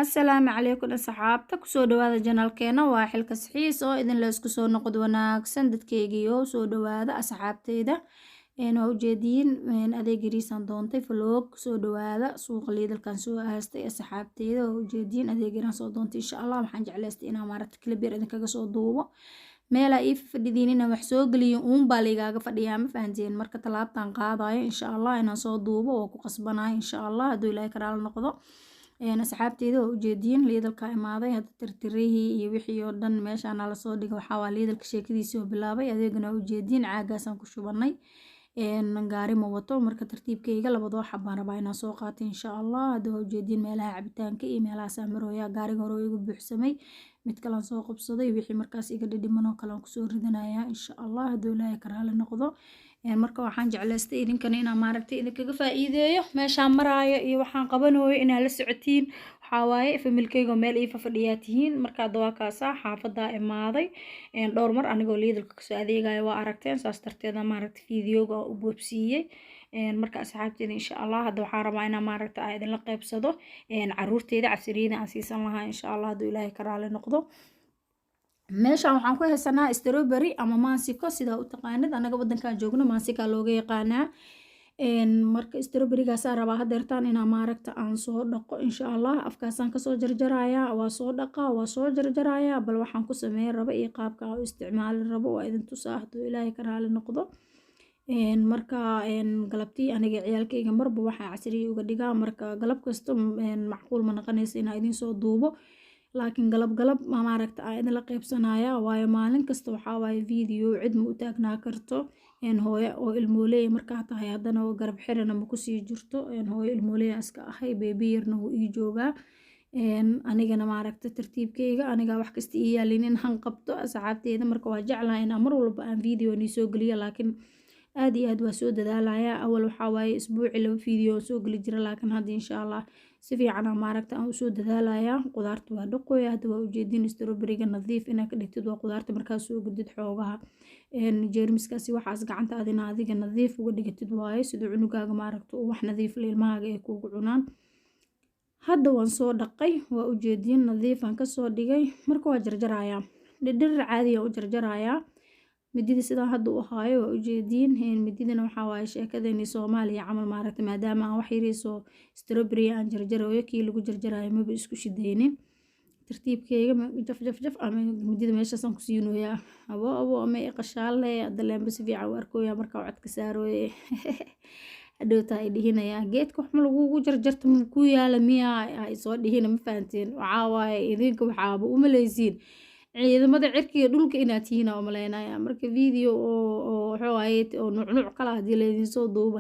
Assalaamu calaykum asxaabta kusoo dhawaada janalkeena waa xilka saxiis oo idin la isku soo noqod wanaagsan dadkeygiyo soo dhawaada asxaabteyda waa ujeediin adeeg yariisaan doontay vlog soo dhawaada suuqa liidalkan soo aastay asxaabteyda waa ujeediin adeeg yaraan soo doontay insha Allah waxaan jeclaystay inaan maaragta clip yar idinkaga soo duubo meela ii fadhidiin inaan wax soo geliyo baa ligaaga fadhiyaa ma fahanteen marka talaabtaan qaadayo insha Allah inaan soo duubo oo ku qasbanahay insha Allah hadduu ilaahay karaal noqdo asxaabteyda waa ujeediin liidalka imaaday hadda tirtirihii iyo wixii oo dhan meeshaan la soo dhigay waxaa waa liidalka sheekadiisii oo bilaabay adeegana waa ujeediin caagaasaan ku shubanay gaari ma wato marka tartiibkayga labadoo xabaan rabaa inaan soo qaato insha Allah hadda waa ujeediin meelaha cabitaanka iyo meelahaas marooya gaariga hore igu buuxsamay mid kalaan soo qabsaday wixii markaas iga dhidhiman oo kale aan kusoo ridanayaa insha Allah hadduu ilaahay karaale noqdo marka waxaan jeclaystay idinkana inaan maaragtay idinkaga faa'iideeyo meeshaan maraayo iyo waxaan qabanayo inaan la socotiin waxaa waaye familkayga meel ii fadhiyaa tihiin marka dawaakaasa xaafada imaaday dhowr mar anigoo liidalka kasoo adeegayo waa aragteen saas darteeda maaragtay fiidiyooga u boobsiiyey marka asxaabteeda insha Allah hadda waxaan rabaa inaan maaragtay aan idinla qaybsado caruurteyda casiriyada aan siisan lahaa insha Allah hadduu ilaahay karaale noqdo meeshaan waxaan ku haysanaa strawberry ama maansiko sidaa u taqaanid anaga wadankan joogno maansika looga yaqaanaa marka strawberrygaasaan rabaa hadeertaan inaa maaragta aan soo dhaqo insha Allah afkaasaan kasoo jarjarayaa waa soo dhaqaa waa soo jarjarayaa bal waxaan ku sameyn rabo iyo qaabka aan u isticmaali rabo waa idin tusaa hadduu ilaahay karaale noqdo marka galabtii aniga ciyaalkayga marba waxaa casriye uga dhigaa marka galab kasta macquul ma noqonaysa inaa idin soo duubo laakiin galab maaragta aan idin la qaybsanaya waayo maalin kasta waxaa waaye video cid ma u taagnaa karto hooyo oo ilmooley markaa tahay haddana oo garab xirana ma kusii jirto hooyo ilmooley iska ahay beebi yarna wuu ii joogaa anigana maaragta tartiibkayga aniga wax kasta ii yaalin in han qabto asxaabteyda marka waa jeclahay inaan mar walba aan video nii soo geliyo laakiin aad iyo aad waa soo dadaalaya awal waxaa waaye isbuuci 2 video soo geli jira laakiin hadda insha Allah si fiican maaragta aan u soo dadaalaya qudaarta waa dhaqooya hadda waa ujeedin strawberryga nadiif inaa ka dhigtid waa qudaarta markaas soo gudid xoogaha jeermiskaasi waxaas gacanta adina adiga nadiif uga dhigatid waaye sidoo cunugaaga maaragta wax nadiif la ilmahaaga ay kuugu cunaan hadda waan soo dhaqay waa ujeedin nadiifan ka soo dhigay marka waa jarjaraya dhidhir caadi ah u jarjaraya midida sidaa hadda u haayo waa ujeediin mididana waxaa waaye sheekadeeni Soomaaliya camal maaragta maadaama aan wax yariiso strawberry aan jarjarayo kii lagu jarjarayo maba isku shideynin tartiibkayga jaf ama midida meeshaasaan ku siinoyaa abo ama qashaale adaleemba si fiican u arkooya markaa codka saarooye hadhowta ay dhihinayaa geedka wax ma lagugu jarjarta ma ku yaala miyaa ay soo dhihina ma fahanteen waxaa waaye idinka waxaaba u malaysiin ciidamada cirkiga dhulka inaad tihiin oo maleynaya marka video oo waxay oo nuuc kala hadii la idin soo duubo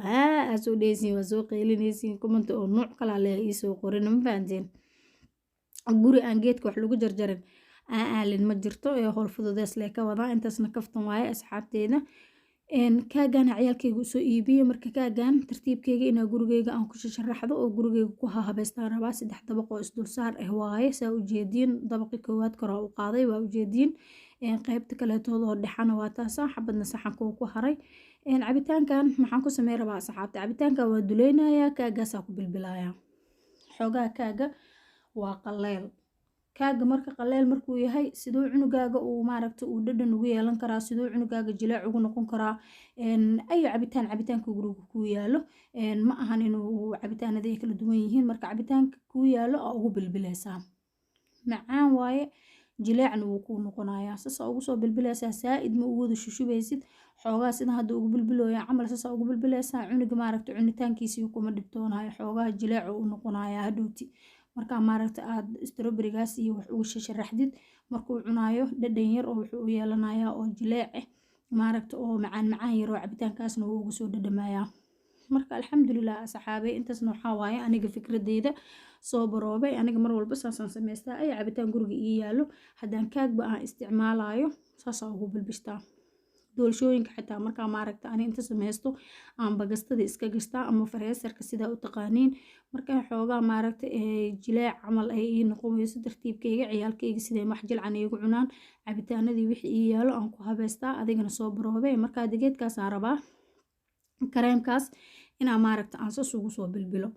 soo dheesiin waa soo qeylinaysiin comment oo nuuc kala la ii soo qorin ma fahanteen guri aan geedka wax lagu jarjarin aalin ma jirto howl fududeys lee ka wadaa intaasna kaftan waaye asxaabteeda kaagan ciyaalkayga soo iibiyo marka kaagan tartiibkayga inaa gurigayga aan ku sharaxdo oo gurigayga ku habeystaan rabaa 3 dabaq oo isdul saar waaye saa ujeediin dabaqi koowaad kor u qaaday waa ujeediin qaybta kaleetooda oo dhaxana waa taasa xabadna saxanka ku haray cabitaankan maxaan ku sameey rabaa asxaabta cabitaanka waa duleynaya kaagaas ku bilbilaya xogaa kaaga waa qaleel kaaga marka qaleel markuu yahay sidoo cunugaaga uu maaragta uu dhadhan ugu yeelan karaa sidoo cunugaaga jilaac ugu noqon karaa ay cabitaanka guriga ku yaalo ma ahan inuu cabitaanada ay kala duwan yihiin marka cabitaanka ku yaalo oo ugu bilbilaysaa macaan waaye jilaacna wuu ku noqonayaa sasa ugu soo bilbilaysaa saaid ma ugu wada shushubaysid xoogaa sida hadda ugu bilbilooya camal sasa ugu bilbilaysaa cunuga maaragta cunitaankiisii kuma dhibtoonayo xoogaa jilaac uu noqonayaa hadhowti marka maaragta aad strawberrygaas iyo wax ugu sharaxdid markuu cunaayo dhadhan yar oo wuxuu u yeelanayaa oo jileec maaragta oo macaan yar oo cabitaankaasna uu ugu soo dhadhamayaa marka alxamdulillah asxaabay intaasna waxaa waaye aniga fikradeyda soo baroobay aniga mar walba saasaan samaystaa ay cabitaan guriga ii yaalo haddaan kaagba aan isticmaalayo saasaan ugu bilbishtaa doolshooyinka xitaa markaa maaragta ani inta samaysto aan bagastada iska gastaa ama fareesarka sidaa u taqaaniin markaa xoogaa maaragta jileec camal ay ii noqonayso tartiibkayga ciyaalkayga siday wax jilcan iigu cunaan cabitaanadii wixii ii yaalo aan ku habeystaa adigana soo baroobay markaa digeedkaasaan rabaa kareemkaas inaa maaragta aan sas ugu soo bilbilo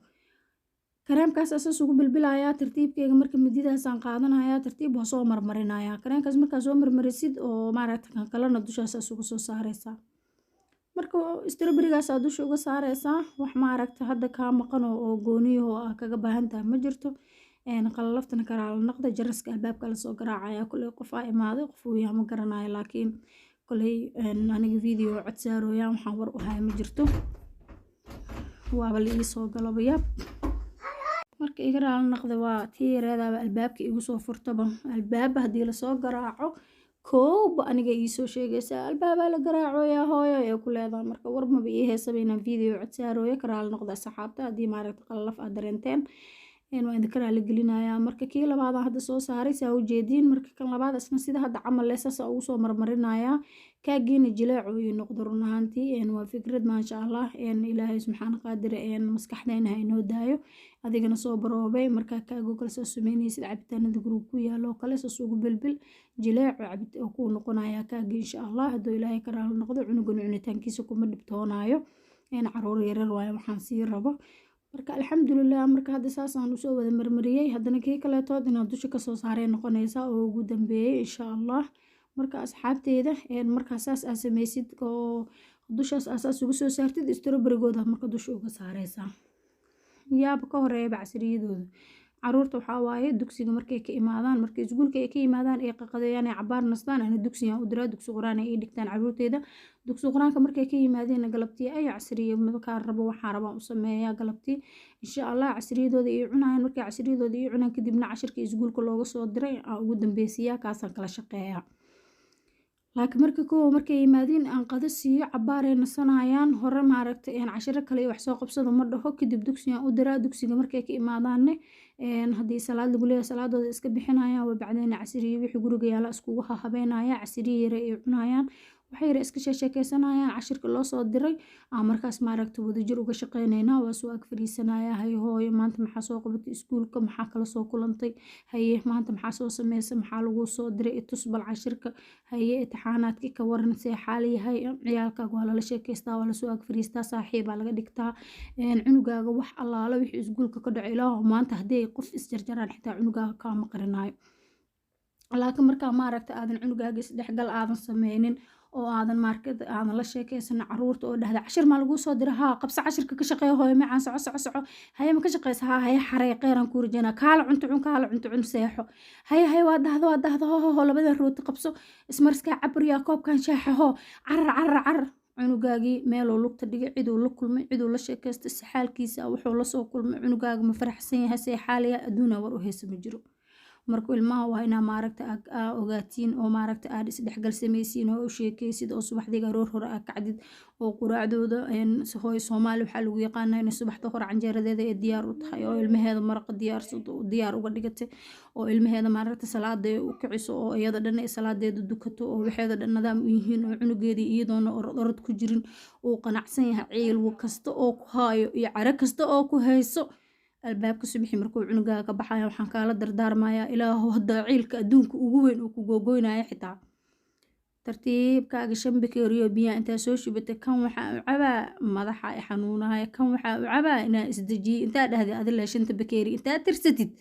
kareemkaas asaas ugu bilbilayaa tartiibkeyga marka mididaasaan qaadanayaa tartiib waa soo marmarinayaa kareemkaas markaa soo marmarisid oo maaragta kan kalena dushaasaas uga soo saareysaa marka strawberrygaasaa dusha uga saareysaa wax maaragta hadda kaa maqan oo gooniyaho ah kaga baahan tahay ma jirto qalalaftana karaala naqda jaraska albaabka lasoo garaacaya kuley qof aa imaaday qof uu yaha ma garanayo laakiin koley aniga video cod saarooyaan waxaan war u haya ma jirto waaba la ii soo galaba yaab marka iga raala naqda waa tii yareedaaba albaabka igu soo furtaba albaaba haddii lasoo garaaco kooba aniga ii soo sheegaysa albaabaa la garaacoyaa hooyo ee ku leedahay marka warmaba ii heysaba inaan video cod saarooyo ka raala noqda asxaabta haddii maaragta qalalaf aad dareenteen waa idinka raali gelinayaa marka kii labaadaan hadda soo saaray saa ujeediin marka kan labaad isna sida hadda camal leh saasa ugu soo marmarinayaa kaagiina jileeco ii noqdo run ahaantii waa fikrad maasha allah ilaahay subxaana qaadire maskaxdayna ha inoo daayo adigana soo baroobay markaa kaagoo kale soo sameynaysid cabitaanada guriga ku yaalo oo kale saas ugu bilbil jileeco cabit oo kuu noqonayaa kaagi insha allah hadduu ilaahay ka raali noqdo cunugan cunitaankiisa kuma dhibtoonaayo caruur yarar waayo waxaan sii rabo marka alxamdulilah marka hadda saasaan usoo wada marmariyey haddana kii kaleetood inaad dusha kasoo saarey noqonaysaa oo ugu dambeeyey insha allah marka asxaabteeda markaa saas aa sameysid oo dushaas aasaas uga soo saartid strawberrygooda marka dusha uga saareysaa yaaba ka horeeya bacsiriyadooda caruurta waxaa waaye dugsiga markay ka imaadaan markay iskuulka ay ka yimaadaan ay qaqadeeyaan ay cabaar nastaan ana dugsigan u diraa dugsi quraan ay dhigtaan caruurteeda dugsi quraanka markay ka yimaadeen galabtii ay casriye markaa rabo waxaan rabaa u sameeyaa galabtii insha allah casriyadooda ay cunayaan markay casriyadooda ay cunaan kadibna cashirka iskuulka looga soo diray aan ugu dambeysiyay kaasaan kala shaqeeyaa laakiin marka koow markay yimaadeen aan qado siiyo cabaarey nasanayaan hore maaragtay cashiro kale wax soo qabsado ma dhaho kadib dugsigan u diraa dugsiga markay ka imaadaanne haddii salaad lagu leeyahay salaadooda iska bixinayaan waa bacdeen casriye wixii guriga yaala iskugu habeynaya casriye yare ay cunayaan waxay yara iska sheekeysanayaan cashirka loo soo diray aan markaas maaragta wadajir uga shaqeynaynaa waa soo ag fariisanaya hay hooyo maanta maxaa soo qabatay iskuulka maxaa kala soo kulantay haye maanta maxaa soo sameysay maxaa lagu soo diray itus bal cashirka haye imtixaanaadkii ka waran see xaal yahay ciyaalkaaga waa lala sheekeystaa waa lasoo ag fariistaa saaxiibaa laga dhigtaa cunugaaga wax allaala wixii iskuulka ka dhaco ilaaho maanta haddii qof isjarjaraan xitaa cunugaaga kaama qarinayo laakiin markaa maaragta aadan cunugaaga isdhexgal aadan sameynin oo aadan maarkada aadan la sheekeysan caruurta oo dhahda cashir ma lagu soo diray haa qabso cashirka ka shaqeeyo hooyo macaan soco haye ma ka shaqeysa haa haye xarey qeeran ku rajayna kaala cunto cun seexo haye waa dahdo ho labadan rooti qabso ismarska cabriya koobkan shaaxa ho carar cunugaagii meeloo lugta dhigay ciduu la kulmay ciduu la sheekeysta xaalkiisa wuxuu la soo kulmay cunugaaga ma faraxsan yahay see xaaliya adduuna war u heesa ma jiro marka ilmaha waa inaa maaragta ogaatiin oo maaragta aad isdhexgal sameysiin oo u sheekeysid oo subaxdiga roor hore aa kacdid oo quraacdooda hooyo soomaali waxaa lagu yaqaanaa inay subaxda hore canjeeradeeda ee diyaar u tahay oo ilmaheeda maraqa diyaar uga dhigatay oo ilmaheeda maaragta salaada u kiciso oo iyada dhan ay salaadeeda dukato oo waxeeda dhan nadaam u yihiin oo cunugeedii iyadoona orod ku jirin uu qanacsan yahay ciilwo kasta oo ku haayo iyo caro kasta oo ku hayso albaabka subaxii markuu cunugaaga ka baxaya waxaan kaala dardaarmayaa ilaahu hadda ciilka adduunka ugu weyn uu ku googoynaya xitaa tartiibkaaga 5 bakeeriyo biyaa intaa soo shubatay kan waxaa u cabaa madaxa ay xanuunaya kan waxaa u cabaa inaa isdejiye intaa dhahday adila 5 bakeeri intaa tirsatid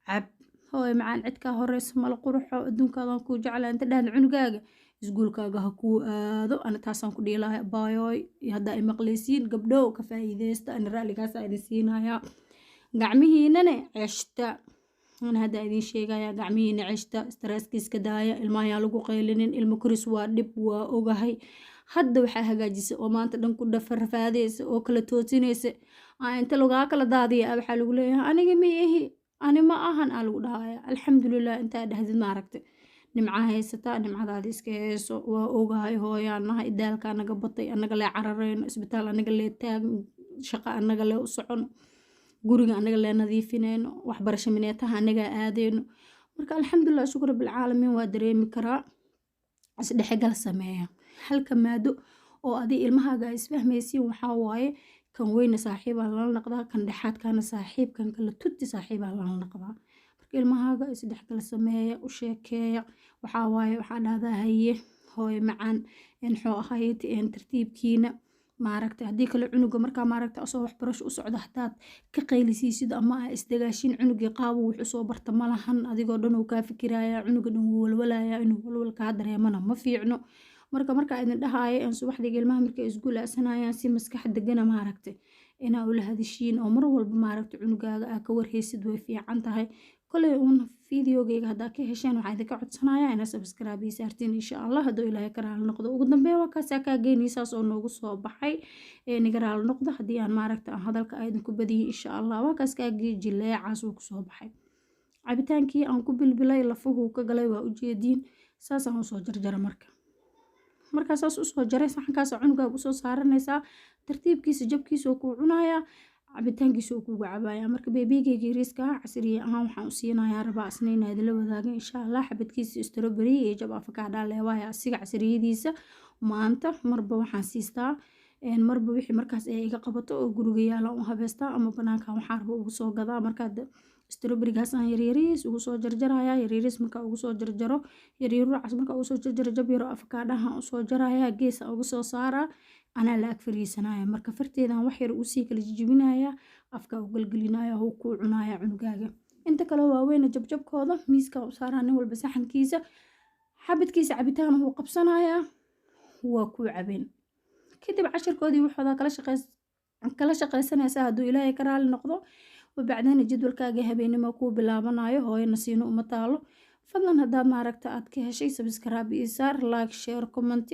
cab hooy macaan cidkaa horeysa mala quruxo adduunkaadan kuu jeclaa inta dhahda cunugaaga iskuulkaaga ha kuu aado ana taasaan ku dhihi lahay baayooy hadda ay maqleysiin gabdhow ka faa'iideysta ana raalligaasa idin siinayaa gacmihiinana ceshta ana hadda idin sheegaya gacmihiina ceshta stresskiiska daaya ilmaha lagu qaylinin ilmo koris waa dhib waa ogahay hadda waxaa hagaajisa oo maanta dhan ku dhafarfaadeysa oo kala toosinaysa inta lagaa kala daadiya waxaa lagu leeyahay aniga ma ihi ani ma ahan aa lagu dhahaya alxamdulilah intaa dhahdid maaragta nimca haysataa nimcadaada iska heeso waa ogahay hooyaanahay daalka anaga batay anaga lee carareyno isbitaal anaga lee taagn shaqa anaga lee u socono guriga anaga lee nadiifineyno waxbarasho mineetaha anagaa aadeyno marka alxamdulilah shukr bilcaalamiin waa dareemi karaa isdhexgal sameeya halka maado oo adi ilmahaaga isfahmaysiin waxaa waaye kan weyna saaxiibaa lala naqdaa kan dhexaadkana saaxiib kan kala tutti saaxiibaa lala naqdaa marka ilmahaaga isdhexgal sameeya u sheekeeya waxaa waaye waxaa dhahdaa haye hooyo macaan muxuu ahayd tartiibkiina maaragtay haddii kale cunuga markaa maaragtay asoo waxbarasho u socda hadaad ka qaylisiisid ama aa isdagaashin cunugii qaabo wux usoo barta malahan adigoo dhan uu kaa fikiraya cunuga dhan wuu walwalaya inuu walwal kaa dareemana ma fiicno markaa idin dhahaayo subaxdii ilmaha markay iskuul aasanayaan si maskax degana maaragtay inaa ula hadashiin oo mar walba maaragtay cunugaaga aa ka warheysid way fiican tahay koley uun fideogeyga haddaa ka hesheen waxaa idinka codsanayaa inaa subscribe ii saartiin insha allah hadduu ilaahay ka raali noqdo ugu dambeyn waa kaasaa kaa geynaysaas oo noogu soo baxay niga raali noqdo haddii aan maaragta hadalka aa idinku badiyay insha allah waa kaas kaa gee jileecaas wuu kusoo baxay cabitaankii aan ku bilbilay lafuhu ka galay waa ujeediin saasaan usoo jarjara markaa saas usoo jaray saxankaas cunugaaga usoo saaranaysaa tartiibkiisa jabkiisa oo kuu cunayaa cabitaankiisa oo kuuga cabaaya marka beebigeyga yariiska ah casriye ahaan waxaan u siinayaa rabaa asna inaa idinla wadaaga insha allah xabadkiisa strawberry iyo jab afakaadha leewaaya asiga casriyadiisa maanta marba waxaan siistaa marba wixii markaas ay iga qabato oo guriga yaalan u habeystaa ama banaanka waxaan raba ugu soo gadaa markaad strawberrygaas aan yaryariis ugu soo jarjaraya yaryariis markaa ugu soo jarjaro yaryaruraacas markaa ugu soo jarjaro jab yaro afakaadhaha usoo jaraya geesa uga soo saaraa anaa la ag fariisanaya marka farteedan wax yar usii kala jijibinaya afka u galgelinaya huu kuu cunaya cunugaaga inta kale waaweyna jabjabkooda miiska u saaraa nin walba saxankiisa xabadkiisa cabitaan wuu qabsanayaa waa kuu cabeen kadib cashirkoodii wuxuuda kala shaqaysanaysaa hadduu ilaahay ka raali noqdo wabacdana jadwalkaaga habeenimo kuu bilaabanayo hooyana siino uma taalo fadlan haddaad maaragta aad ka heshay subscribe ii saar like share comment